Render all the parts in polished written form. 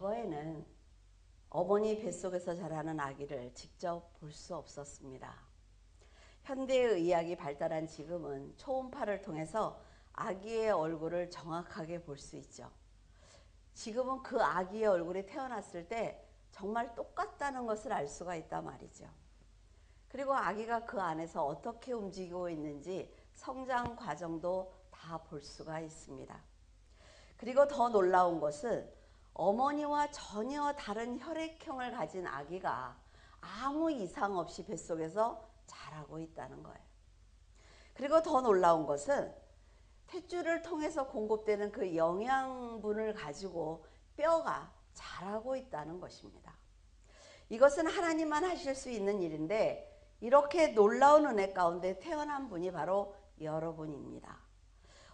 과거에는 어머니 뱃속에서 자라는 아기를 직접 볼 수 없었습니다. 현대의 의학이 발달한 지금은 초음파를 통해서 아기의 얼굴을 정확하게 볼 수 있죠. 지금은 그 아기의 얼굴이 태어났을 때 정말 똑같다는 것을 알 수가 있단 말이죠. 그리고 아기가 그 안에서 어떻게 움직이고 있는지 성장 과정도 다 볼 수가 있습니다. 그리고 더 놀라운 것은 어머니와 전혀 다른 혈액형을 가진 아기가 아무 이상 없이 뱃속에서 자라고 있다는 거예요. 그리고 더 놀라운 것은 탯줄을 통해서 공급되는 그 영양분을 가지고 뼈가 자라고 있다는 것입니다. 이것은 하나님만 하실 수 있는 일인데 이렇게 놀라운 은혜 가운데 태어난 분이 바로 여러분입니다.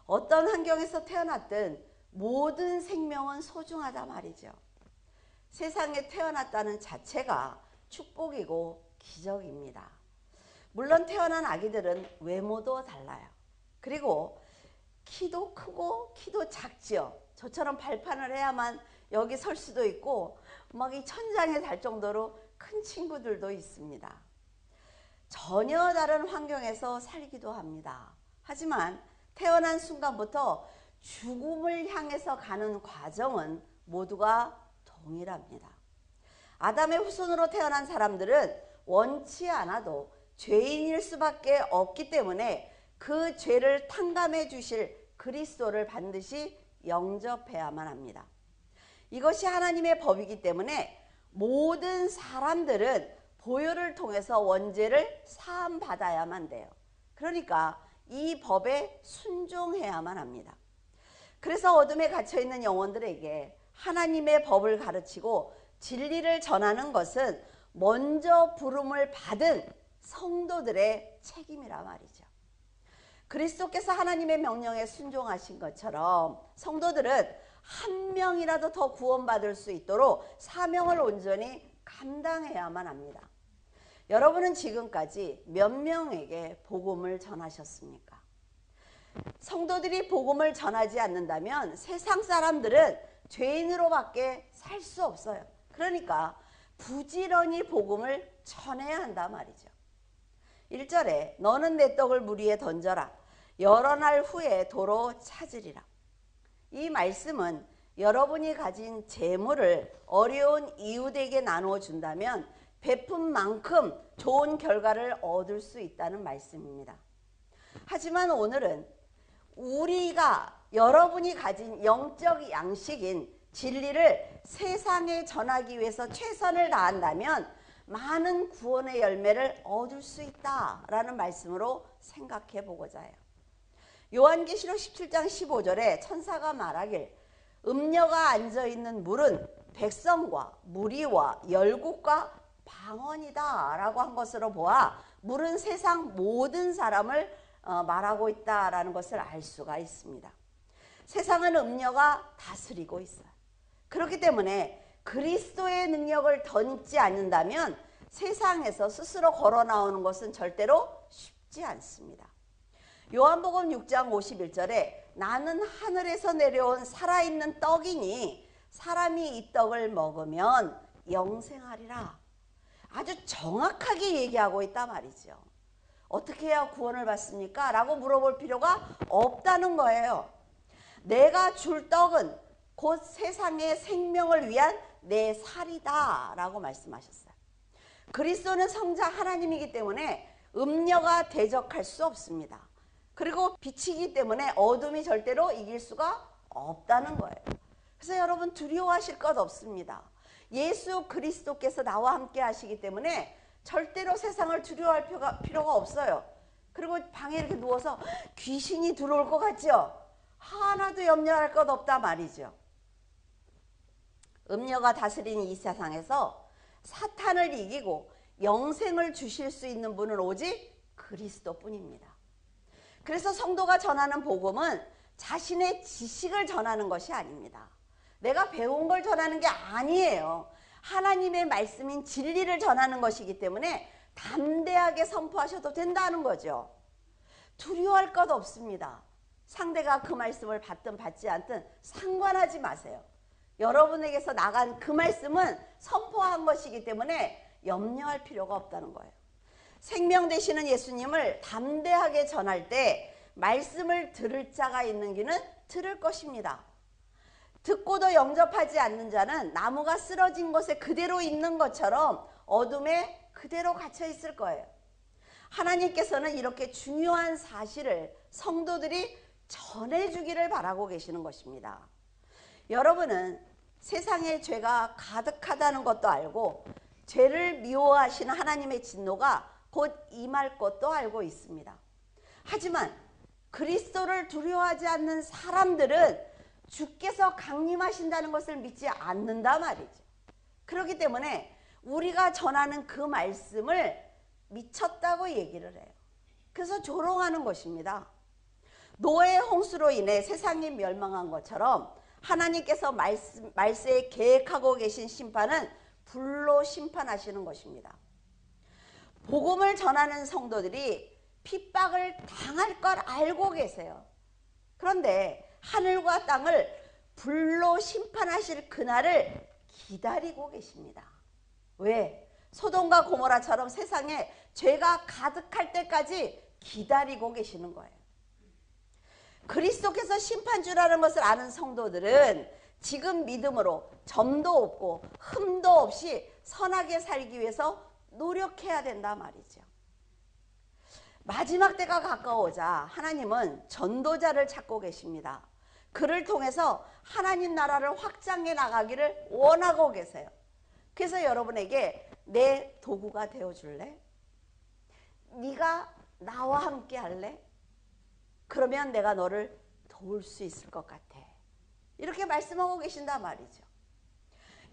어떤 환경에서 태어났든 모든 생명은 소중하다 말이죠. 세상에 태어났다는 자체가 축복이고 기적입니다. 물론 태어난 아기들은 외모도 달라요. 그리고 키도 크고 키도 작지요. 저처럼 발판을 해야만 여기 설 수도 있고 막 이 천장에 달 정도로 큰 친구들도 있습니다. 전혀 다른 환경에서 살기도 합니다. 하지만 태어난 순간부터 죽음을 향해서 가는 과정은 모두가 동일합니다. 아담의 후손으로 태어난 사람들은 원치 않아도 죄인일 수밖에 없기 때문에 그 죄를 탕감해 주실 그리스도를 반드시 영접해야만 합니다. 이것이 하나님의 법이기 때문에 모든 사람들은 보혈을 통해서 원죄를 사함받아야만 돼요. 그러니까 이 법에 순종해야만 합니다. 그래서 어둠에 갇혀있는 영혼들에게 하나님의 법을 가르치고 진리를 전하는 것은 먼저 부름을 받은 성도들의 책임이라 말이죠. 그리스도께서 하나님의 명령에 순종하신 것처럼 성도들은 한 명이라도 더 구원받을 수 있도록 사명을 온전히 감당해야만 합니다. 여러분은 지금까지 몇 명에게 복음을 전하셨습니까? 성도들이 복음을 전하지 않는다면 세상 사람들은 죄인으로밖에 살 수 없어요. 그러니까 부지런히 복음을 전해야 한단 말이죠. 1절에 너는 내 떡을 물 위에 던져라. 여러 날 후에 도로 찾으리라. 이 말씀은 여러분이 가진 재물을 어려운 이웃에게 나누어 준다면 베푼 만큼 좋은 결과를 얻을 수 있다는 말씀입니다. 하지만 오늘은 우리가 여러분이 가진 영적 양식인 진리를 세상에 전하기 위해서 최선을 다한다면 많은 구원의 열매를 얻을 수 있다라는 말씀으로 생각해 보고자 해요. 요한계시록 17장 15절에 천사가 말하길 음녀가 앉아있는 물은 백성과 무리와 열국과 방언이다 라고 한 것으로 보아 물은 세상 모든 사람을 말하고 있다라는 것을 알 수가 있습니다. 세상은 음녀가 다스리고 있어요. 그렇기 때문에 그리스도의 능력을 던지 않는다면 세상에서 스스로 걸어 나오는 것은 절대로 쉽지 않습니다. 요한복음 6장 51절에 나는 하늘에서 내려온 살아있는 떡이니 사람이 이 떡을 먹으면 영생하리라. 아주 정확하게 얘기하고 있단 말이죠. 어떻게 해야 구원을 받습니까? 라고 물어볼 필요가 없다는 거예요. 내가 줄 떡은 곧 세상의 생명을 위한 내 살이다 라고 말씀하셨어요. 그리스도는 성자 하나님이기 때문에 음녀가 대적할 수 없습니다. 그리고 빛이기 때문에 어둠이 절대로 이길 수가 없다는 거예요. 그래서 여러분 두려워하실 것 없습니다. 예수 그리스도께서 나와 함께 하시기 때문에 절대로 세상을 두려워할 필요가 없어요. 그리고 방에 이렇게 누워서 귀신이 들어올 것 같죠? 하나도 염려할 것 없다 말이죠. 음녀가 다스리는 이 세상에서 사탄을 이기고 영생을 주실 수 있는 분은 오직 그리스도뿐입니다. 그래서 성도가 전하는 복음은 자신의 지식을 전하는 것이 아닙니다. 내가 배운 걸 전하는 게 아니에요. 하나님의 말씀인 진리를 전하는 것이기 때문에 담대하게 선포하셔도 된다는 거죠. 두려워할 것 없습니다. 상대가 그 말씀을 받든 받지 않든 상관하지 마세요. 여러분에게서 나간 그 말씀은 선포한 것이기 때문에 염려할 필요가 없다는 거예요. 생명 되시는 예수님을 담대하게 전할 때 말씀을 들을 자가 있는 귀는 들을 것입니다. 듣고도 영접하지 않는 자는 나무가 쓰러진 곳에 그대로 있는 것처럼 어둠에 그대로 갇혀 있을 거예요. 하나님께서는 이렇게 중요한 사실을 성도들이 전해주기를 바라고 계시는 것입니다. 여러분은 세상에 죄가 가득하다는 것도 알고 죄를 미워하시는 하나님의 진노가 곧 임할 것도 알고 있습니다. 하지만 그리스도를 두려워하지 않는 사람들은 주께서 강림하신다는 것을 믿지 않는다 말이죠. 그렇기 때문에 우리가 전하는 그 말씀을 미쳤다고 얘기를 해요. 그래서 조롱하는 것입니다. 노아의 홍수로 인해 세상이 멸망한 것처럼 하나님께서 말세에 계획하고 계신 심판은 불로 심판하시는 것입니다. 복음을 전하는 성도들이 핍박을 당할 걸 알고 계세요. 그런데 하늘과 땅을 불로 심판하실 그날을 기다리고 계십니다. 왜? 소돔과 고모라처럼 세상에 죄가 가득할 때까지 기다리고 계시는 거예요. 그리스도께서 심판주라는 것을 아는 성도들은 지금 믿음으로 점도 없고 흠도 없이 선하게 살기 위해서 노력해야 된다 말이죠. 마지막 때가 가까워오자 하나님은 전도자를 찾고 계십니다. 그를 통해서 하나님 나라를 확장해 나가기를 원하고 계세요. 그래서 여러분에게 내 도구가 되어줄래? 네가 나와 함께 할래? 그러면 내가 너를 도울 수 있을 것 같아. 이렇게 말씀하고 계신단 말이죠.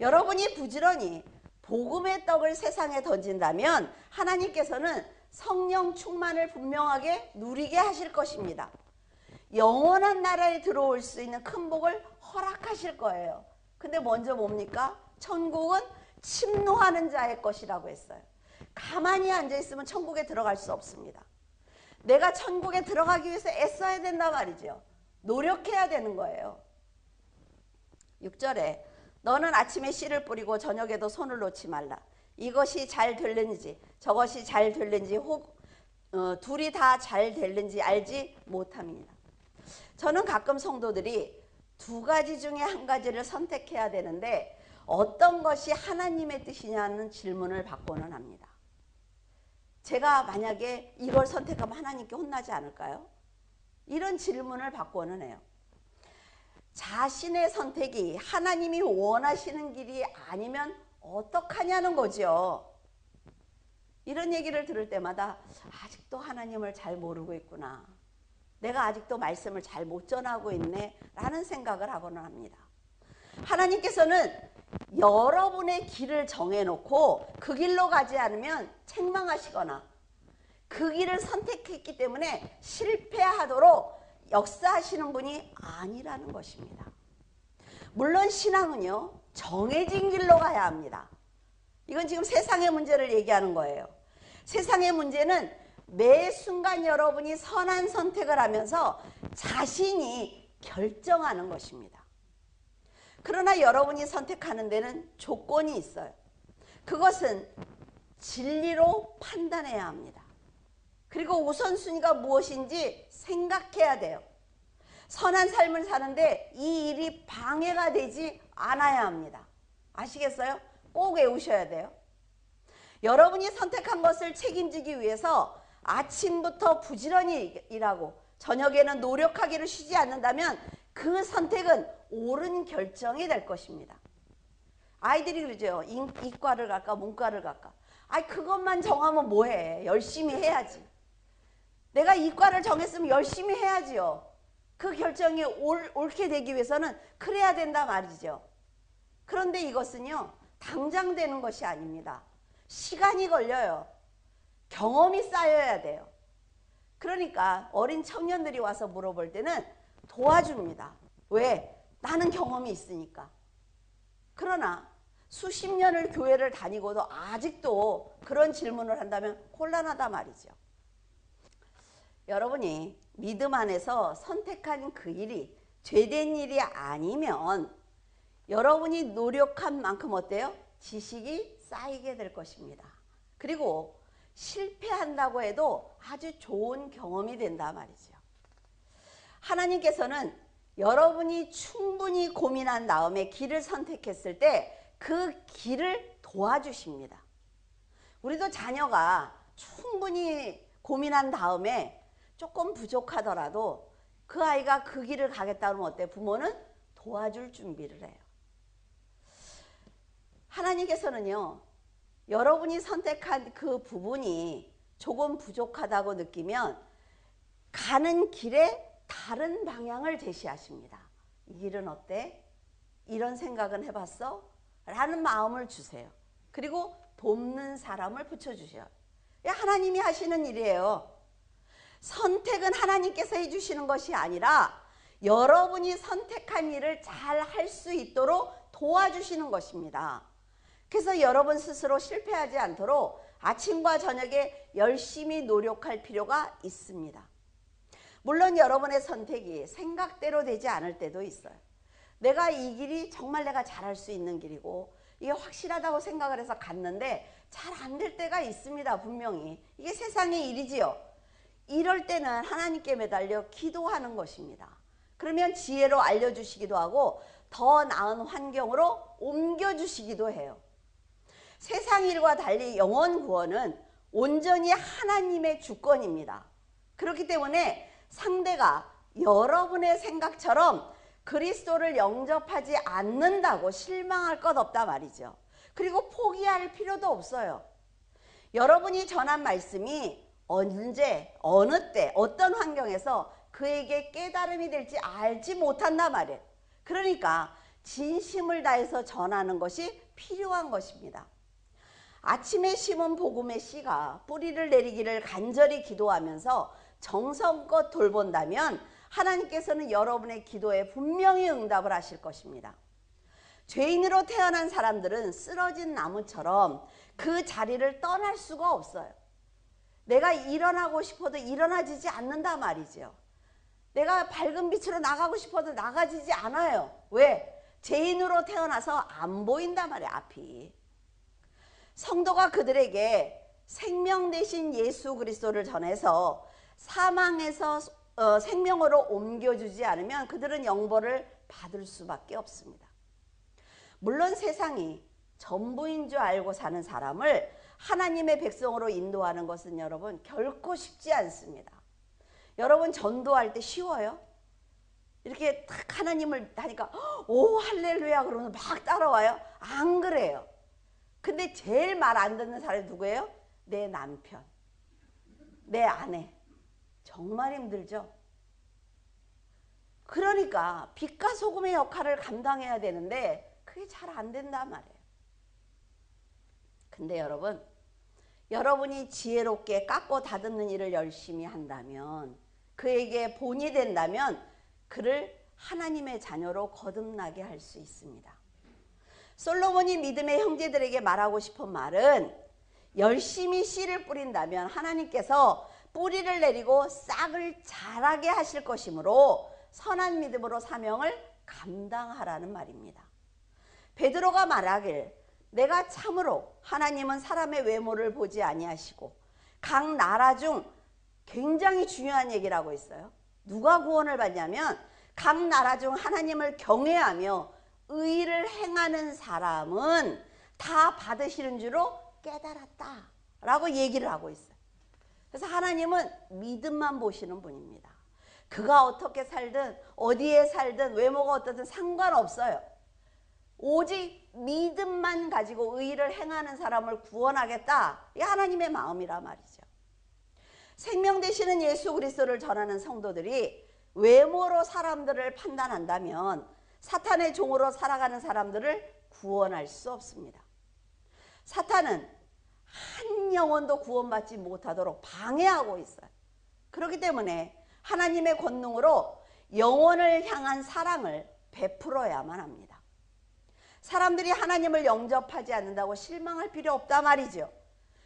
여러분이 부지런히 복음의 떡을 세상에 던진다면 하나님께서는 성령 충만을 분명하게 누리게 하실 것입니다. 영원한 나라에 들어올 수 있는 큰 복을 허락하실 거예요. 근데 먼저 뭡니까? 천국은 침노하는 자의 것이라고 했어요. 가만히 앉아있으면 천국에 들어갈 수 없습니다. 내가 천국에 들어가기 위해서 애써야 된단 말이죠. 노력해야 되는 거예요. 6절에 너는 아침에 씨를 뿌리고 저녁에도 손을 놓지 말라. 이것이 잘 될는지 저것이 잘 될는지 혹 둘이 다 잘 될는지 알지 못함이니라. 저는 가끔 성도들이 두 가지 중에 한 가지를 선택해야 되는데 어떤 것이 하나님의 뜻이냐는 질문을 받고는 합니다. 제가 만약에 이걸 선택하면 하나님께 혼나지 않을까요? 이런 질문을 받고는 해요. 자신의 선택이 하나님이 원하시는 길이 아니면 어떡하냐는 거죠. 이런 얘기를 들을 때마다 아직도 하나님을 잘 모르고 있구나. 내가 아직도 말씀을 잘 못 전하고 있네 라는 생각을 하고는 합니다. 하나님께서는 여러분의 길을 정해놓고 그 길로 가지 않으면 책망하시거나 그 길을 선택했기 때문에 실패하도록 역사하시는 분이 아니라는 것입니다. 물론 신앙은요, 정해진 길로 가야 합니다. 이건 지금 세상의 문제를 얘기하는 거예요. 세상의 문제는 매 순간 여러분이 선한 선택을 하면서 자신이 결정하는 것입니다. 그러나 여러분이 선택하는 데는 조건이 있어요. 그것은 진리로 판단해야 합니다. 그리고 우선순위가 무엇인지 생각해야 돼요. 선한 삶을 사는데 이 일이 방해가 되지 않아야 합니다. 아시겠어요? 꼭 외우셔야 돼요. 여러분이 선택한 것을 책임지기 위해서 아침부터 부지런히 일하고 저녁에는 노력하기를 쉬지 않는다면 그 선택은 옳은 결정이 될 것입니다. 아이들이 그러죠. 이과를 갈까 문과를 갈까. 그것만 정하면 뭐해. 열심히 해야지. 내가 이과를 정했으면 열심히 해야지요. 그 결정이 옳게 되기 위해서는 그래야 된다 말이죠. 그런데 이것은요, 당장 되는 것이 아닙니다. 시간이 걸려요. 경험이 쌓여야 돼요. 그러니까 어린 청년들이 와서 물어볼 때는 도와줍니다. 왜? 나는 경험이 있으니까. 그러나 수십 년을 교회를 다니고도 아직도 그런 질문을 한다면 곤란하다 말이죠. 여러분이 믿음 안에서 선택한 그 일이 죄된 일이 아니면 여러분이 노력한 만큼 어때요? 지식이 쌓이게 될 것입니다. 그리고 실패한다고 해도 아주 좋은 경험이 된다 말이죠. 하나님께서는 여러분이 충분히 고민한 다음에 길을 선택했을 때 그 길을 도와주십니다. 우리도 자녀가 충분히 고민한 다음에 조금 부족하더라도 그 아이가 그 길을 가겠다 그러면 어때? 부모는 도와줄 준비를 해요. 하나님께서는요, 여러분이 선택한 그 부분이 조금 부족하다고 느끼면 가는 길에 다른 방향을 제시하십니다. 이 길은 어때? 이런 생각은 해봤어? 라는 마음을 주세요. 그리고 돕는 사람을 붙여주셔요. 하나님이 하시는 일이에요. 선택은 하나님께서 해주시는 것이 아니라 여러분이 선택한 일을 잘 할 수 있도록 도와주시는 것입니다. 그래서 여러분 스스로 실패하지 않도록 아침과 저녁에 열심히 노력할 필요가 있습니다. 물론 여러분의 선택이 생각대로 되지 않을 때도 있어요. 내가 이 길이 정말 내가 잘할 수 있는 길이고 이게 확실하다고 생각을 해서 갔는데 잘 안 될 때가 있습니다. 분명히. 이게 세상의 일이지요. 이럴 때는 하나님께 매달려 기도하는 것입니다. 그러면 지혜로 알려주시기도 하고 더 나은 환경으로 옮겨주시기도 해요. 세상 일과 달리 영혼 구원은 온전히 하나님의 주권입니다. 그렇기 때문에 상대가 여러분의 생각처럼 그리스도를 영접하지 않는다고 실망할 것 없다 말이죠. 그리고 포기할 필요도 없어요. 여러분이 전한 말씀이 언제, 어느 때, 어떤 환경에서 그에게 깨달음이 될지 알지 못한단 말이에요. 그러니까 진심을 다해서 전하는 것이 필요한 것입니다. 아침에 심은 복음의 씨가 뿌리를 내리기를 간절히 기도하면서 정성껏 돌본다면 하나님께서는 여러분의 기도에 분명히 응답을 하실 것입니다. 죄인으로 태어난 사람들은 쓰러진 나무처럼 그 자리를 떠날 수가 없어요. 내가 일어나고 싶어도 일어나지지 않는다 말이죠. 내가 밝은 빛으로 나가고 싶어도 나가지지 않아요. 왜? 죄인으로 태어나서 안 보인단 말이에요. 앞이. 성도가 그들에게 생명 되신 예수 그리스도를 전해서 사망에서 생명으로 옮겨주지 않으면 그들은 영벌을 받을 수밖에 없습니다. 물론 세상이 전부인 줄 알고 사는 사람을 하나님의 백성으로 인도하는 것은 여러분 결코 쉽지 않습니다. 여러분 전도할 때 쉬워요? 이렇게 딱 하나님을 하니까 오 할렐루야 그러면 막 따라와요? 안 그래요. 근데 제일 말 안 듣는 사람이 누구예요? 내 남편, 내 아내. 정말 힘들죠. 그러니까 빛과 소금의 역할을 감당해야 되는데 그게 잘 안 된단 말이에요. 근데 여러분, 여러분이 지혜롭게 깎고 다듬는 일을 열심히 한다면, 그에게 본이 된다면 그를 하나님의 자녀로 거듭나게 할 수 있습니다. 솔로몬이 믿음의 형제들에게 말하고 싶은 말은 열심히 씨를 뿌린다면 하나님께서 뿌리를 내리고 싹을 자라게 하실 것이므로 선한 믿음으로 사명을 감당하라는 말입니다. 베드로가 말하길 내가 참으로 하나님은 사람의 외모를 보지 아니하시고 각 나라 중 굉장히 중요한 얘기를 하고 있어요. 누가 구원을 받냐면 각 나라 중 하나님을 경외하며 의를 행하는 사람은 다 받으시는 줄로 깨달았다 라고 얘기를 하고 있어요. 그래서 하나님은 믿음만 보시는 분입니다. 그가 어떻게 살든 어디에 살든 외모가 어떻든 상관없어요. 오직 믿음만 가지고 의를 행하는 사람을 구원하겠다. 이게 하나님의 마음이라 말이죠. 생명 되시는 예수 그리스도를 전하는 성도들이 외모로 사람들을 판단한다면 사탄의 종으로 살아가는 사람들을 구원할 수 없습니다. 사탄은 한 영혼도 구원받지 못하도록 방해하고 있어요. 그렇기 때문에 하나님의 권능으로 영혼을 향한 사랑을 베풀어야만 합니다. 사람들이 하나님을 영접하지 않는다고 실망할 필요 없다 말이죠.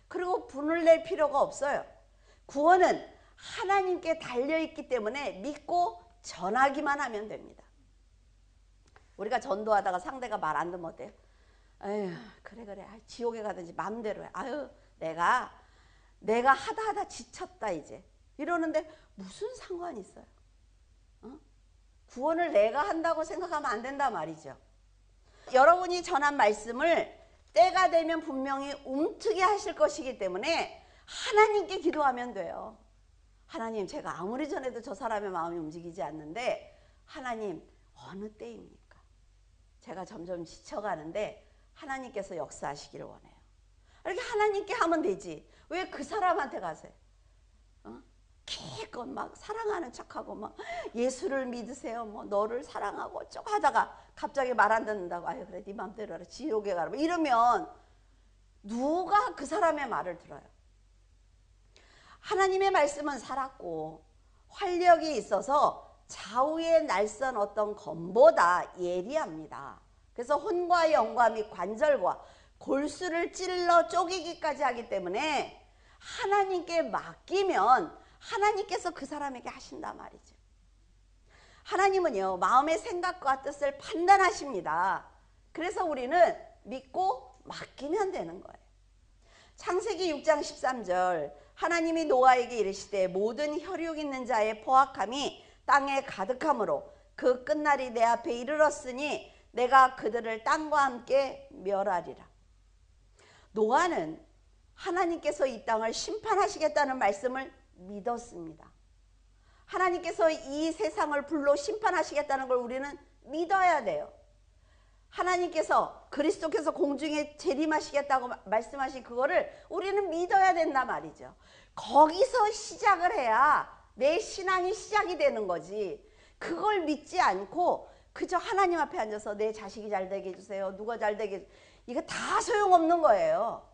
그리고 분을 낼 필요가 없어요. 구원은 하나님께 달려있기 때문에 믿고 전하기만 하면 됩니다. 우리가 전도하다가 상대가 말 안 듣면 어때요? 에휴, 그래. 아이, 지옥에 가든지 마음대로 해. 아유, 내가 하다 지쳤다 이제. 이러는데 무슨 상관이 있어요? 어? 구원을 내가 한다고 생각하면 안 된단 말이죠. 여러분이 전한 말씀을 때가 되면 분명히 움트게 하실 것이기 때문에 하나님께 기도하면 돼요. 하나님, 제가 아무리 전해도 저 사람의 마음이 움직이지 않는데 하나님, 어느 때입니까? 제가 점점 지쳐가는데 하나님께서 역사하시기를 원해요. 이렇게 하나님께 하면 되지. 왜 그 사람한테 가세요? 기껏 막 사랑하는 척하고 막 예수를 믿으세요, 뭐 너를 사랑하고 쭉 하다가 갑자기 말 안 듣는다고, 아유 그래 네 맘대로 하라, 지옥에 가라, 뭐 이러면 누가 그 사람의 말을 들어요? 하나님의 말씀은 살았고 활력이 있어서 좌우의 날선 어떤 검보다 예리합니다. 그래서 혼과 영과 및 관절과 골수를 찔러 쪼개기까지 하기 때문에 하나님께 맡기면 하나님께서 그 사람에게 하신단 말이죠. 하나님은요, 마음의 생각과 뜻을 판단하십니다. 그래서 우리는 믿고 맡기면 되는 거예요. 창세기 6장 13절, 하나님이 노아에게 이르시되 모든 혈육 있는 자의 포악함이 땅에 가득함으로 그 끝날이 내 앞에 이르렀으니 내가 그들을 땅과 함께 멸하리라. 노아는 하나님께서 이 땅을 심판하시겠다는 말씀을 믿었습니다. 하나님께서 이 세상을 불로 심판하시겠다는 걸 우리는 믿어야 돼요. 하나님께서 그리스도께서 공중에 재림하시겠다고 말씀하신 그거를 우리는 믿어야 된단 말이죠. 거기서 시작을 해야 내 신앙이 시작이 되는 거지. 그걸 믿지 않고 그저 하나님 앞에 앉아서 내 자식이 잘 되게 해주세요, 누가 잘 되게 해주세요, 이거 다 소용없는 거예요.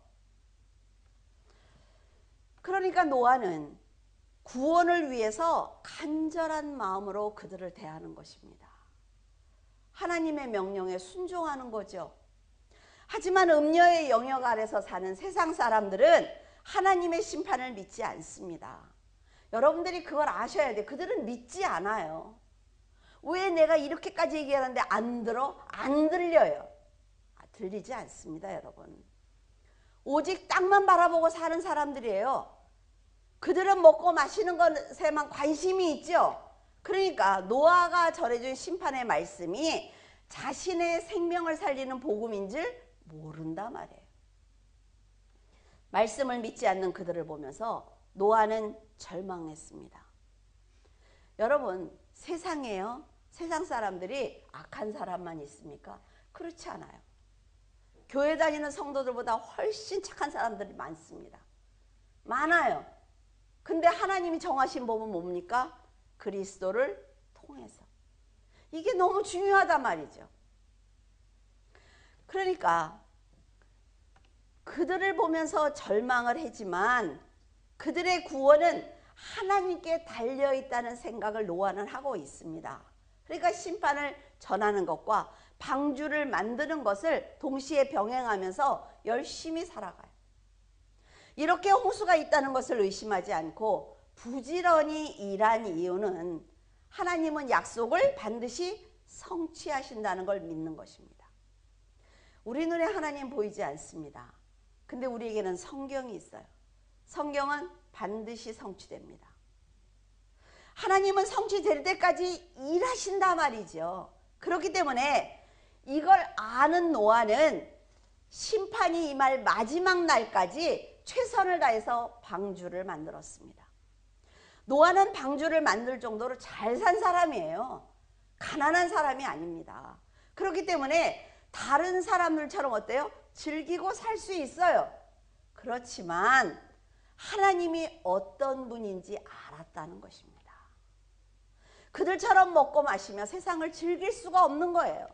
그러니까 노아는 구원을 위해서 간절한 마음으로 그들을 대하는 것입니다. 하나님의 명령에 순종하는 거죠. 하지만 음녀의 영역 아래서 사는 세상 사람들은 하나님의 심판을 믿지 않습니다. 여러분들이 그걸 아셔야 돼요. 그들은 믿지 않아요. 왜 내가 이렇게까지 얘기하는데 안 들어? 안 들려요. 들리지 않습니다, 여러분. 오직 땅만 바라보고 사는 사람들이에요. 그들은 먹고 마시는 것에만 관심이 있죠. 그러니까 노아가 전해준 심판의 말씀이 자신의 생명을 살리는 복음인 줄 모른단 말이에요. 말씀을 믿지 않는 그들을 보면서 노아는 절망했습니다. 여러분, 세상에요, 세상 사람들이 악한 사람만 있습니까? 그렇지 않아요. 교회 다니는 성도들보다 훨씬 착한 사람들이 많습니다. 많아요. 근데 하나님이 정하신 법은 뭡니까? 그리스도를 통해서. 이게 너무 중요하단 말이죠. 그러니까 그들을 보면서 절망을 하지만 그들의 구원은 하나님께 달려있다는 생각을 노아는 하고 있습니다. 그러니까 심판을 전하는 것과 방주를 만드는 것을 동시에 병행하면서 열심히 살아가요. 이렇게 홍수가 있다는 것을 의심하지 않고 부지런히 일한 이유는 하나님은 약속을 반드시 성취하신다는 걸 믿는 것입니다. 우리 눈에 하나님 보이지 않습니다. 근데 우리에게는 성경이 있어요. 성경은 반드시 성취됩니다. 하나님은 성취될 때까지 일하신단 말이죠. 그렇기 때문에 이걸 아는 노아는 심판이 임할 마지막 날까지 최선을 다해서 방주를 만들었습니다. 노아는 방주를 만들 정도로 잘 산 사람이에요. 가난한 사람이 아닙니다. 그렇기 때문에 다른 사람들처럼 어때요? 즐기고 살 수 있어요. 그렇지만 하나님이 어떤 분인지 알았다는 것입니다. 그들처럼 먹고 마시며 세상을 즐길 수가 없는 거예요.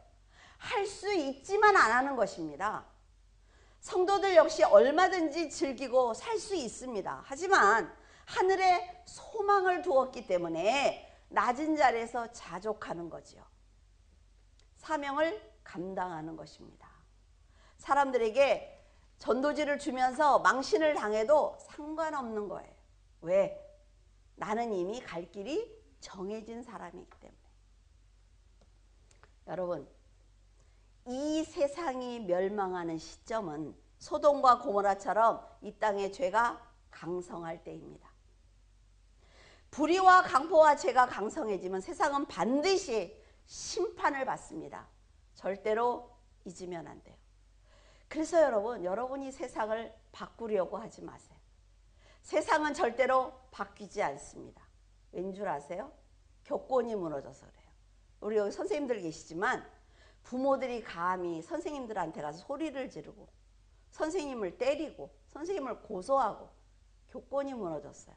할 수 있지만 안 하는 것입니다. 성도들 역시 얼마든지 즐기고 살 수 있습니다. 하지만 하늘에 소망을 두었기 때문에 낮은 자리에서 자족하는 거지요. 사명을 감당하는 것입니다. 사람들에게 전도지를 주면서 망신을 당해도 상관없는 거예요. 왜? 나는 이미 갈 길이 정해진 사람이기 때문에. 여러분, 이 세상이 멸망하는 시점은 소돔과 고모라처럼 이 땅의 죄가 강성할 때입니다. 불의와 강포와 죄가 강성해지면 세상은 반드시 심판을 받습니다. 절대로 잊으면 안 돼요. 그래서 여러분이 세상을 바꾸려고 하지 마세요. 세상은 절대로 바뀌지 않습니다. 왠 줄 아세요? 교권이 무너져서 그래요. 우리 여기 선생님들 계시지만 부모들이 감히 선생님들한테 가서 소리를 지르고 선생님을 때리고 선생님을 고소하고 교권이 무너졌어요.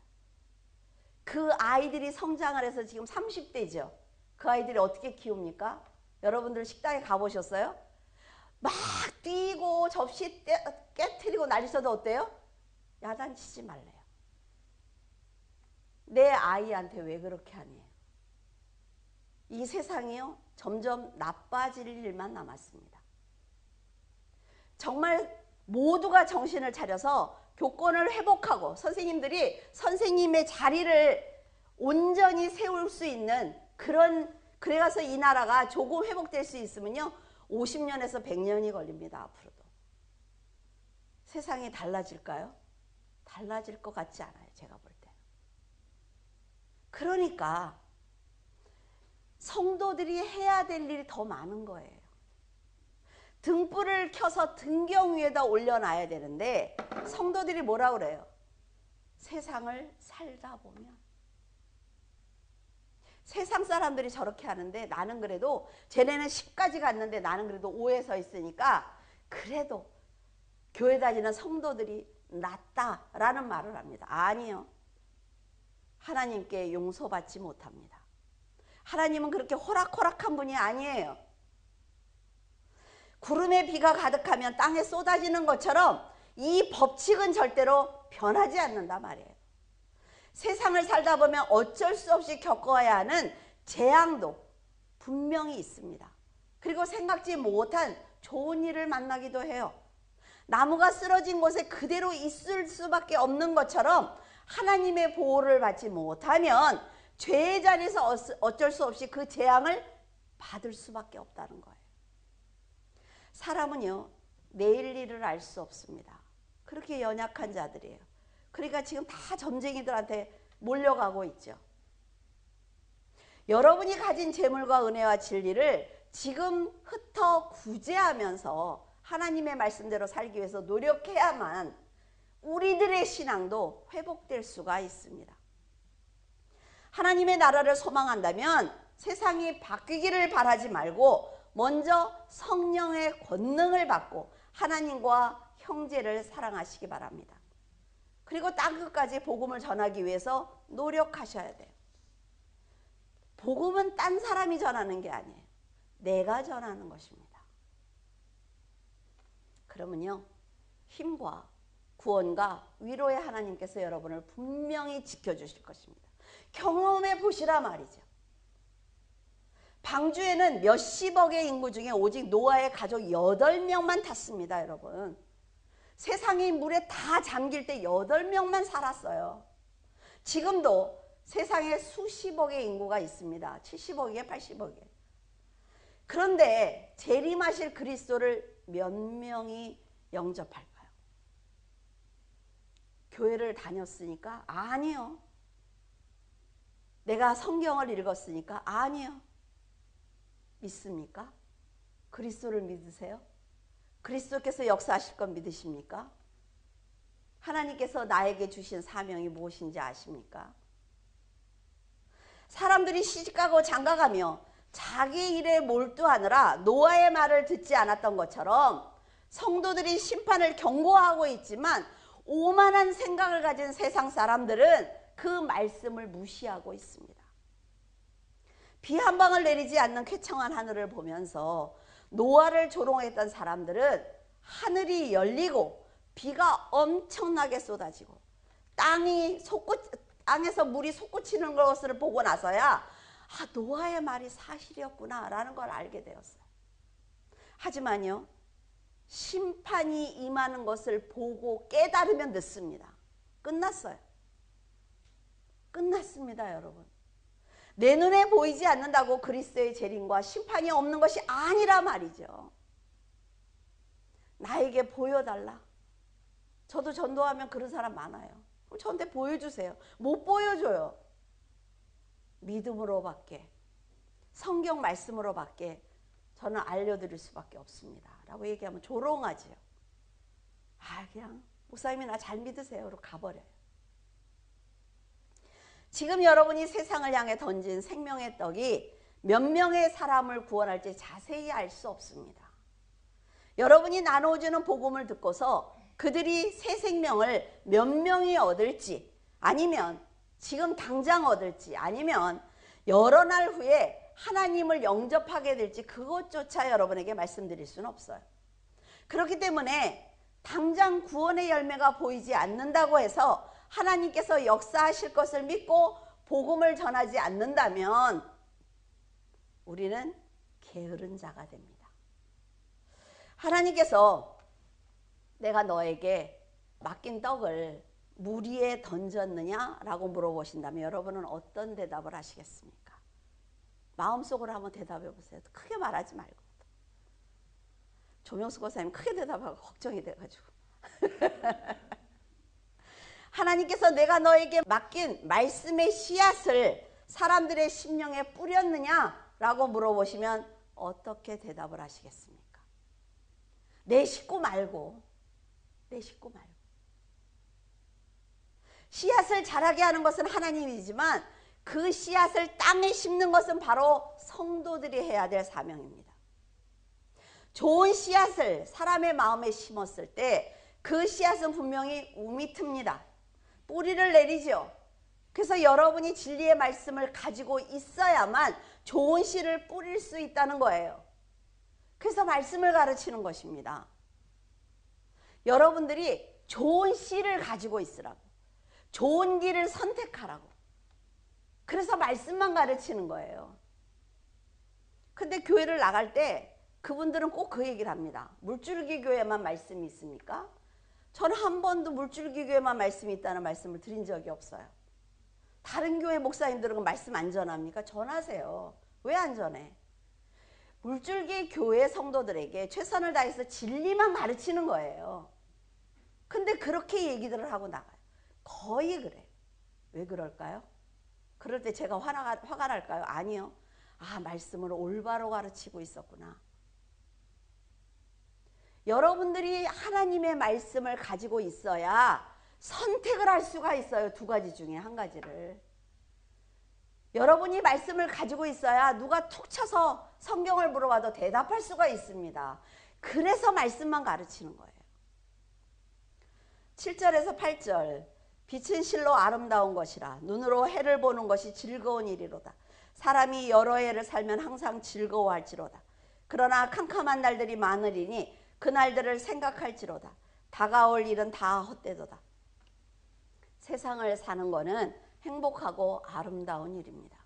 그 아이들이 성장을 해서 지금 30대죠. 그 아이들이 어떻게 키웁니까? 여러분들 식당에 가보셨어요? 막 뛰고 접시 깨트리고 난리쳐도 어때요? 야단치지 말래요. 내 아이한테 왜 그렇게 하니? 이 세상이요 점점 나빠질 일만 남았습니다. 정말 모두가 정신을 차려서 교권을 회복하고 선생님들이 선생님의 자리를 온전히 세울 수 있는 그래가서 이 나라가 조금 회복될 수 있으면요 50년에서 100년이 걸립니다. 앞으로도. 세상이 달라질까요? 달라질 것 같지 않아요. 제가 볼 때. 그러니까 성도들이 해야 될 일이 더 많은 거예요. 등불을 켜서 등경 위에다 올려놔야 되는데 성도들이 뭐라 그래요? 세상을 살다 보면. 세상 사람들이 저렇게 하는데 나는 그래도 쟤네는 10까지 갔는데 나는 그래도 5에 서 있으니까 그래도 교회 다니는 성도들이 낫다라는 말을 합니다. 아니요. 하나님께 용서받지 못합니다. 하나님은 그렇게 호락호락한 분이 아니에요. 구름에 비가 가득하면 땅에 쏟아지는 것처럼 이 법칙은 절대로 변하지 않는다 말이에요. 세상을 살다 보면 어쩔 수 없이 겪어야 하는 재앙도 분명히 있습니다. 그리고 생각지 못한 좋은 일을 만나기도 해요. 나무가 쓰러진 곳에 그대로 있을 수밖에 없는 것처럼 하나님의 보호를 받지 못하면 죄의 자리에서 어쩔 수 없이 그 재앙을 받을 수밖에 없다는 거예요. 사람은요 내일 일을 알 수 없습니다. 그렇게 연약한 자들이에요. 그러니까 지금 다 점쟁이들한테 몰려가고 있죠. 여러분이 가진 재물과 은혜와 진리를 지금 흩어 구제하면서 하나님의 말씀대로 살기 위해서 노력해야만 우리들의 신앙도 회복될 수가 있습니다. 하나님의 나라를 소망한다면 세상이 바뀌기를 바라지 말고 먼저 성령의 권능을 받고 하나님과 형제를 사랑하시기 바랍니다. 그리고 땅끝까지 복음을 전하기 위해서 노력하셔야 돼요. 복음은 딴 사람이 전하는 게 아니에요. 내가 전하는 것입니다. 그러면요 힘과 구원과 위로의 하나님께서 여러분을 분명히 지켜주실 것입니다. 경험해 보시라 말이죠. 방주에는 몇십억의 인구 중에 오직 노아의 가족 8명만 탔습니다. 여러분. 세상이 물에 다 잠길 때 8명만 살았어요. 지금도 세상에 수십억의 인구가 있습니다. 70억에 80억에. 그런데 재림하실 그리스도를 몇 명이 영접할까요? 교회를 다녔으니까? 아니요. 내가 성경을 읽었으니까? 아니요. 믿습니까? 그리스도를 믿으세요? 그리스도께서 역사하실 건 믿으십니까? 하나님께서 나에게 주신 사명이 무엇인지 아십니까? 사람들이 시집가고 장가가며 자기 일에 몰두하느라 노아의 말을 듣지 않았던 것처럼 성도들이 심판을 경고하고 있지만 오만한 생각을 가진 세상 사람들은 그 말씀을 무시하고 있습니다. 비 한 방울 내리지 않는 쾌청한 하늘을 보면서 노아를 조롱했던 사람들은 하늘이 열리고 비가 엄청나게 쏟아지고 땅에서 물이 솟구치는 것을 보고 나서야 노아의 말이 사실이었구나 라는 걸 알게 되었어요. 하지만요 심판이 임하는 것을 보고 깨달으면 늦습니다. 끝났어요. 끝났습니다. 여러분. 내 눈에 보이지 않는다고 그리스도의 재림과 심판이 없는 것이 아니라 말이죠. 나에게 보여달라. 저도 전도하면 그런 사람 많아요. 그럼 저한테 보여주세요. 못 보여줘요. 믿음으로밖에, 성경 말씀으로밖에 저는 알려드릴 수밖에 없습니다. 라고 얘기하면 조롱하지요. 그냥 목사님이 나 잘 믿으세요. 그러고 가버려요. 지금 여러분이 세상을 향해 던진 생명의 떡이 몇 명의 사람을 구원할지 자세히 알 수 없습니다. 여러분이 나눠주는 복음을 듣고서 그들이 새 생명을 몇 명이 얻을지, 아니면 지금 당장 얻을지, 아니면 여러 날 후에 하나님을 영접하게 될지, 그것조차 여러분에게 말씀드릴 수는 없어요. 그렇기 때문에 당장 구원의 열매가 보이지 않는다고 해서 하나님께서 역사하실 것을 믿고 복음을 전하지 않는다면 우리는 게으른 자가 됩니다. 하나님께서 내가 너에게 맡긴 떡을 물 위에 던졌느냐라고 물어보신다면 여러분은 어떤 대답을 하시겠습니까? 마음속으로 한번 대답해 보세요. 크게 말하지 말고. 조명수 권사님 크게 대답하고 걱정이 돼가지고. 하나님께서 내가 너에게 맡긴 말씀의 씨앗을 사람들의 심령에 뿌렸느냐라고 물어보시면 어떻게 대답을 하시겠습니까? 내 식구 말고, 내 식구 말고. 씨앗을 자라게 하는 것은 하나님이지만 그 씨앗을 땅에 심는 것은 바로 성도들이 해야 될 사명입니다. 좋은 씨앗을 사람의 마음에 심었을 때 그 씨앗은 분명히 우미 틉니다. 뿌리를 내리죠. 그래서 여러분이 진리의 말씀을 가지고 있어야만 좋은 씨를 뿌릴 수 있다는 거예요. 그래서 말씀을 가르치는 것입니다. 여러분들이 좋은 씨를 가지고 있으라고, 좋은 길을 선택하라고, 그래서 말씀만 가르치는 거예요. 근데 교회를 나갈 때 그분들은 꼭 그 얘기를 합니다. 물줄기 교회만 말씀이 있습니까? 저는 한 번도 물줄기 교회만 말씀이 있다는 말씀을 드린 적이 없어요. 다른 교회 목사님들은 말씀 안 전합니까? 전하세요. 왜 안 전해? 물줄기 교회 성도들에게 최선을 다해서 진리만 가르치는 거예요. 근데 그렇게 얘기들을 하고 나가요. 거의 그래요. 왜 그럴까요? 그럴 때 제가 화가 날까요? 아니요. 말씀을 올바로 가르치고 있었구나. 여러분들이 하나님의 말씀을 가지고 있어야 선택을 할 수가 있어요. 두 가지 중에 한 가지를. 여러분이 말씀을 가지고 있어야 누가 툭 쳐서 성경을 물어봐도 대답할 수가 있습니다. 그래서 말씀만 가르치는 거예요. 7절에서 8절. 빛은 실로 아름다운 것이라 눈으로 해를 보는 것이 즐거운 일이로다. 사람이 여러 해를 살면 항상 즐거워할지로다. 그러나 캄캄한 날들이 많으리니 그 날들을 생각할지로다. 다가올 일은 다 헛되도다. 세상을 사는 거는 행복하고 아름다운 일입니다.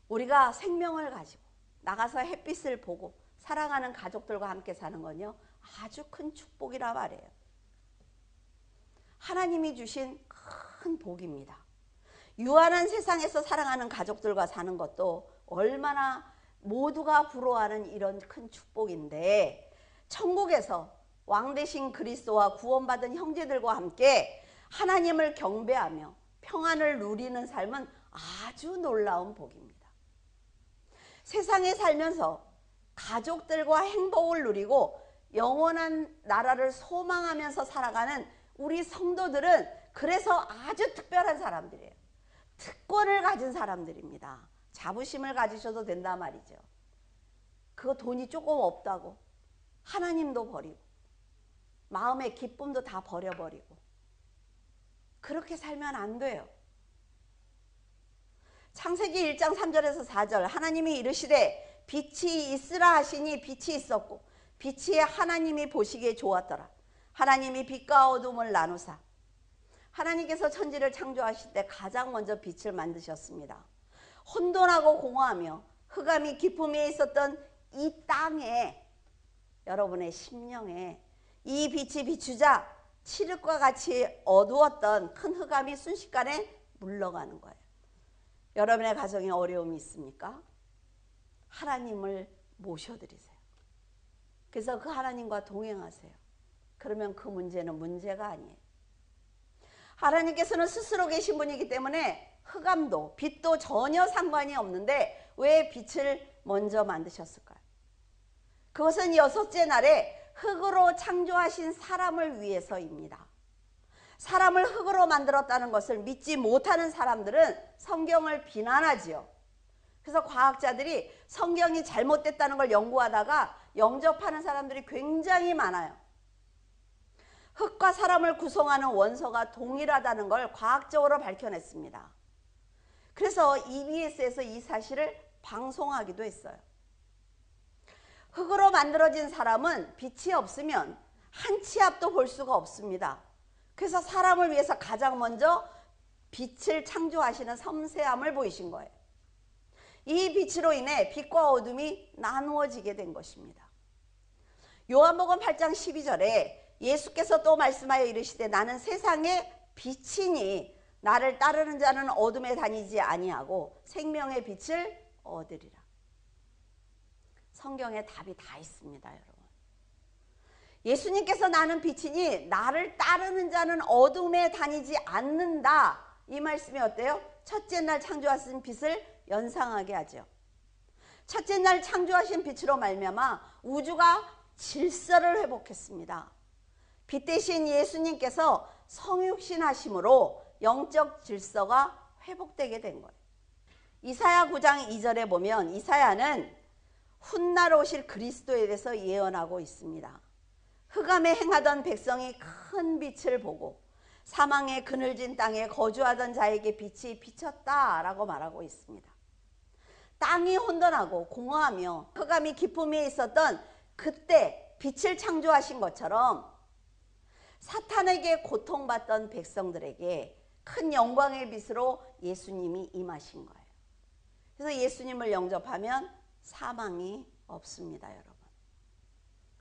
우리가 생명을 가지고 나가서 햇빛을 보고 사랑하는 가족들과 함께 사는 건요, 아주 큰 축복이라 말이에요. 하나님이 주신 큰 복입니다. 유한한 세상에서 사랑하는 가족들과 사는 것도 얼마나 모두가 부러워하는 이런 큰 축복인데, 천국에서 왕 대신 그리스도와 구원받은 형제들과 함께 하나님을 경배하며 평안을 누리는 삶은 아주 놀라운 복입니다. 세상에 살면서 가족들과 행복을 누리고 영원한 나라를 소망하면서 살아가는 우리 성도들은 그래서 아주 특별한 사람들이에요. 특권을 가진 사람들입니다. 자부심을 가지셔도 된단 말이죠. 그거 돈이 조금 없다고 하나님도 버리고 마음의 기쁨도 다 버려버리고 그렇게 살면 안 돼요. 창세기 1장 3절에서 4절. 하나님이 이르시되 빛이 있으라 하시니 빛이 있었고 빛이 하나님이 보시기에 좋았더라. 하나님이 빛과 어둠을 나누사. 하나님께서 천지를 창조하실 때 가장 먼저 빛을 만드셨습니다. 혼돈하고 공허하며 흑암이 깊음에 있었던 이 땅에, 여러분의 심령에 이 빛이 비추자 칠흑과 같이 어두웠던 큰 흑암이 순식간에 물러가는 거예요. 여러분의 가정에 어려움이 있습니까? 하나님을 모셔드리세요. 그래서 그 하나님과 동행하세요. 그러면 그 문제는 문제가 아니에요. 하나님께서는 스스로 계신 분이기 때문에 흑암도 빛도 전혀 상관이 없는데 왜 빛을 먼저 만드셨을까요? 그것은 여섯째 날에 흙으로 창조하신 사람을 위해서입니다. 사람을 흙으로 만들었다는 것을 믿지 못하는 사람들은 성경을 비난하지요. 그래서 과학자들이 성경이 잘못됐다는 걸 연구하다가 영접하는 사람들이 굉장히 많아요. 흙과 사람을 구성하는 원소가 동일하다는 걸 과학적으로 밝혀냈습니다. 그래서 EBS에서 이 사실을 방송하기도 했어요. 흙으로 만들어진 사람은 빛이 없으면 한 치 앞도 볼 수가 없습니다. 그래서 사람을 위해서 가장 먼저 빛을 창조하시는 섬세함을 보이신 거예요. 이 빛으로 인해 빛과 어둠이 나누어지게 된 것입니다. 요한복음 8장 12절에 예수께서 또 말씀하여 이르시되 나는 세상의 빛이니 나를 따르는 자는 어둠에 다니지 아니하고 생명의 빛을 얻으리라. 성경에 답이 다 있습니다, 여러분. 예수님께서 나는 빛이니 나를 따르는 자는 어둠에 다니지 않는다. 이 말씀이 어때요? 첫째 날 창조하신 빛을 연상하게 하죠. 첫째 날 창조하신 빛으로 말미암아 우주가 질서를 회복했습니다. 빛 대신 예수님께서 성육신 하심으로 영적 질서가 회복되게 된 거예요. 이사야 9장 2절에 보면 이사야는 훗날 오실 그리스도에 대해서 예언하고 있습니다. 흑암에 행하던 백성이 큰 빛을 보고 사망의 그늘진 땅에 거주하던 자에게 빛이 비쳤다라고 말하고 있습니다. 땅이 혼돈하고 공허하며 흑암이 깊음 위에 있었던 그때 빛을 창조하신 것처럼 사탄에게 고통받던 백성들에게 큰 영광의 빛으로 예수님이 임하신 거예요. 그래서 예수님을 영접하면 사망이 없습니다, 여러분.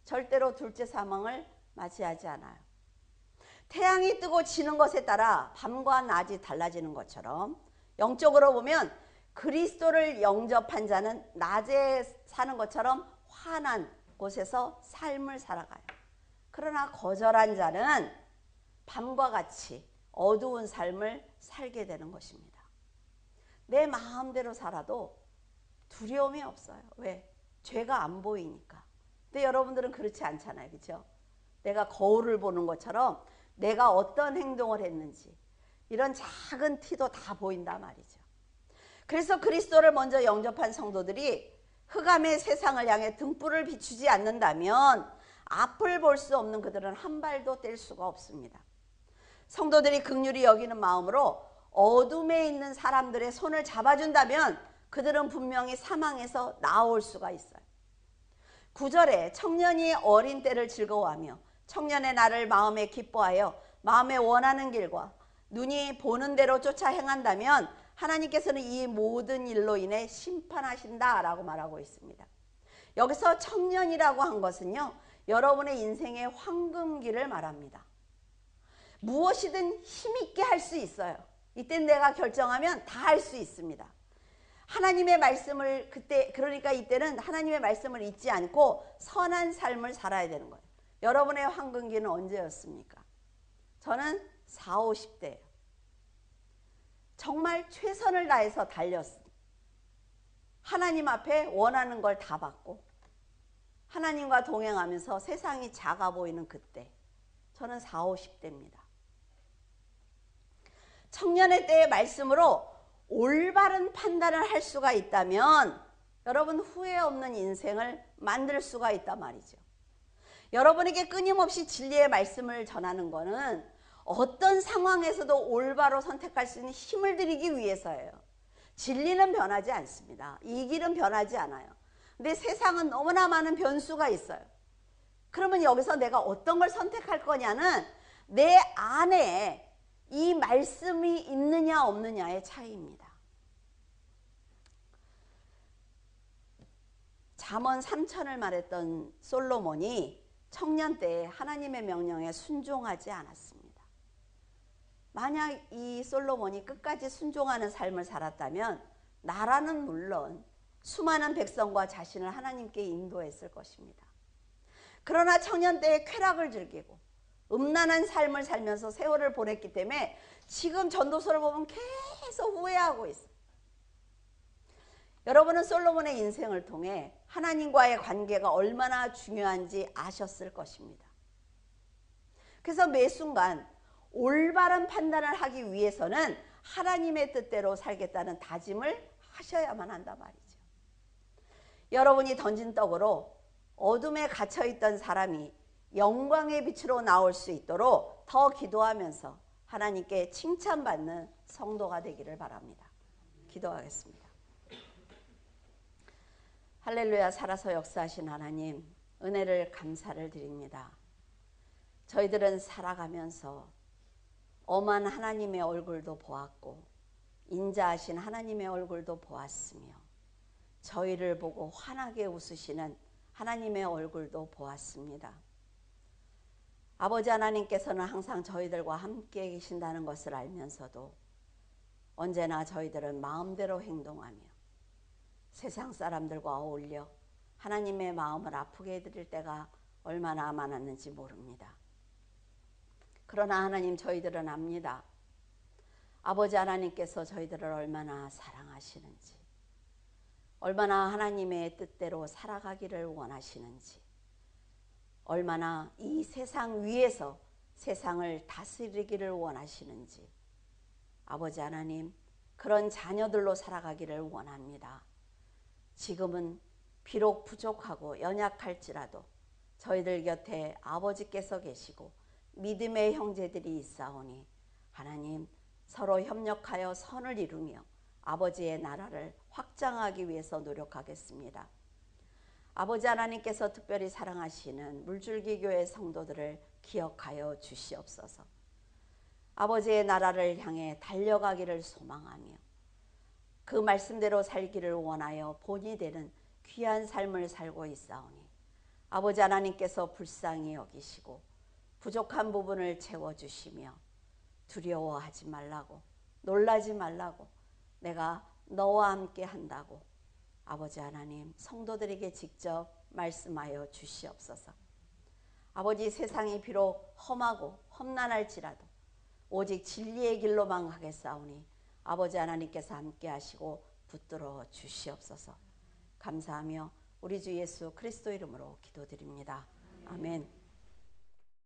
절대로 둘째 사망을 맞이하지 않아요. 태양이 뜨고 지는 것에 따라 밤과 낮이 달라지는 것처럼 영적으로 보면 그리스도를 영접한 자는 낮에 사는 것처럼 환한 곳에서 삶을 살아가요. 그러나 거절한 자는 밤과 같이 어두운 삶을 살게 되는 것입니다. 내 마음대로 살아도 두려움이 없어요. 왜? 죄가 안 보이니까. 근데 여러분들은 그렇지 않잖아요. 그렇죠? 내가 거울을 보는 것처럼 내가 어떤 행동을 했는지 이런 작은 티도 다 보인단 말이죠. 그래서 그리스도를 먼저 영접한 성도들이 흑암의 세상을 향해 등불을 비추지 않는다면 앞을 볼 수 없는 그들은 한 발도 뗄 수가 없습니다. 성도들이 긍휼히 여기는 마음으로 어둠에 있는 사람들의 손을 잡아준다면 그들은 분명히 사망에서 나올 수가 있어요. 9절에 청년이 어린 때를 즐거워하며 청년의 날을 마음에 기뻐하여 마음에 원하는 길과 눈이 보는 대로 쫓아 행한다면 하나님께서는 이 모든 일로 인해 심판하신다라고 말하고 있습니다. 여기서 청년이라고 한 것은요, 여러분의 인생의 황금기를 말합니다. 무엇이든 힘있게 할 수 있어요. 이때 내가 결정하면 다 할 수 있습니다. 하나님의 말씀을 그러니까 이때는 하나님의 말씀을 잊지 않고 선한 삶을 살아야 되는 거예요. 여러분의 황금기는 언제였습니까? 저는 40, 50대예요. 정말 최선을 다해서 달렸습니다. 하나님 앞에 원하는 걸 다 받고 하나님과 동행하면서 세상이 작아 보이는 그때 저는 40, 50대입니다. 청년의 때의 말씀으로 올바른 판단을 할 수가 있다면 여러분 후회 없는 인생을 만들 수가 있단 말이죠. 여러분에게 끊임없이 진리의 말씀을 전하는 것은 어떤 상황에서도 올바로 선택할 수 있는 힘을 드리기 위해서예요. 진리는 변하지 않습니다. 이 길은 변하지 않아요. 근데 세상은 너무나 많은 변수가 있어요. 그러면 여기서 내가 어떤 걸 선택할 거냐는 내 안에 이 말씀이 있느냐 없느냐의 차이입니다. 잠언 3천을 말했던 솔로몬이 청년 때에 하나님의 명령에 순종하지 않았습니다. 만약 이 솔로몬이 끝까지 순종하는 삶을 살았다면 나라는 물론 수많은 백성과 자신을 하나님께 인도했을 것입니다. 그러나 청년 때에 쾌락을 즐기고 음란한 삶을 살면서 세월을 보냈기 때문에 지금 전도서를 보면 계속 후회하고 있어요. 여러분은 솔로몬의 인생을 통해 하나님과의 관계가 얼마나 중요한지 아셨을 것입니다. 그래서 매 순간 올바른 판단을 하기 위해서는 하나님의 뜻대로 살겠다는 다짐을 하셔야만 한단 말이죠. 여러분이 던진 떡으로 어둠에 갇혀있던 사람이 영광의 빛으로 나올 수 있도록 더 기도하면서 하나님께 칭찬받는 성도가 되기를 바랍니다. 기도하겠습니다. 할렐루야. 살아서 역사하신 하나님, 은혜를 감사를 드립니다. 저희들은 살아가면서 엄한 하나님의 얼굴도 보았고 인자하신 하나님의 얼굴도 보았으며 저희를 보고 환하게 웃으시는 하나님의 얼굴도 보았습니다. 아버지 하나님께서는 항상 저희들과 함께 계신다는 것을 알면서도 언제나 저희들은 마음대로 행동하며 세상 사람들과 어울려 하나님의 마음을 아프게 해드릴 때가 얼마나 많았는지 모릅니다. 그러나 하나님, 저희들은 압니다. 아버지 하나님께서 저희들을 얼마나 사랑하시는지, 얼마나 하나님의 뜻대로 살아가기를 원하시는지, 얼마나 이 세상 위에서 세상을 다스리기를 원하시는지, 아버지 하나님, 그런 자녀들로 살아가기를 원합니다. 지금은 비록 부족하고 연약할지라도 저희들 곁에 아버지께서 계시고 믿음의 형제들이 있사오니 하나님, 서로 협력하여 선을 이루며 아버지의 나라를 확장하기 위해서 노력하겠습니다. 아버지 하나님께서 특별히 사랑하시는 물줄기 교회 성도들을 기억하여 주시옵소서. 아버지의 나라를 향해 달려가기를 소망하며 그 말씀대로 살기를 원하여 본이 되는 귀한 삶을 살고 있사오니 아버지 하나님께서 불쌍히 여기시고 부족한 부분을 채워주시며 두려워하지 말라고, 놀라지 말라고, 내가 너와 함께 한다고 아버지 하나님 성도들에게 직접 말씀하여 주시옵소서. 아버지, 세상이 비록 험하고 험난할지라도 오직 진리의 길로만 가겠사오니 아버지 하나님께서 함께 하시고 붙들어 주시옵소서. 감사하며 우리 주 예수 그리스도 이름으로 기도드립니다. 아멘.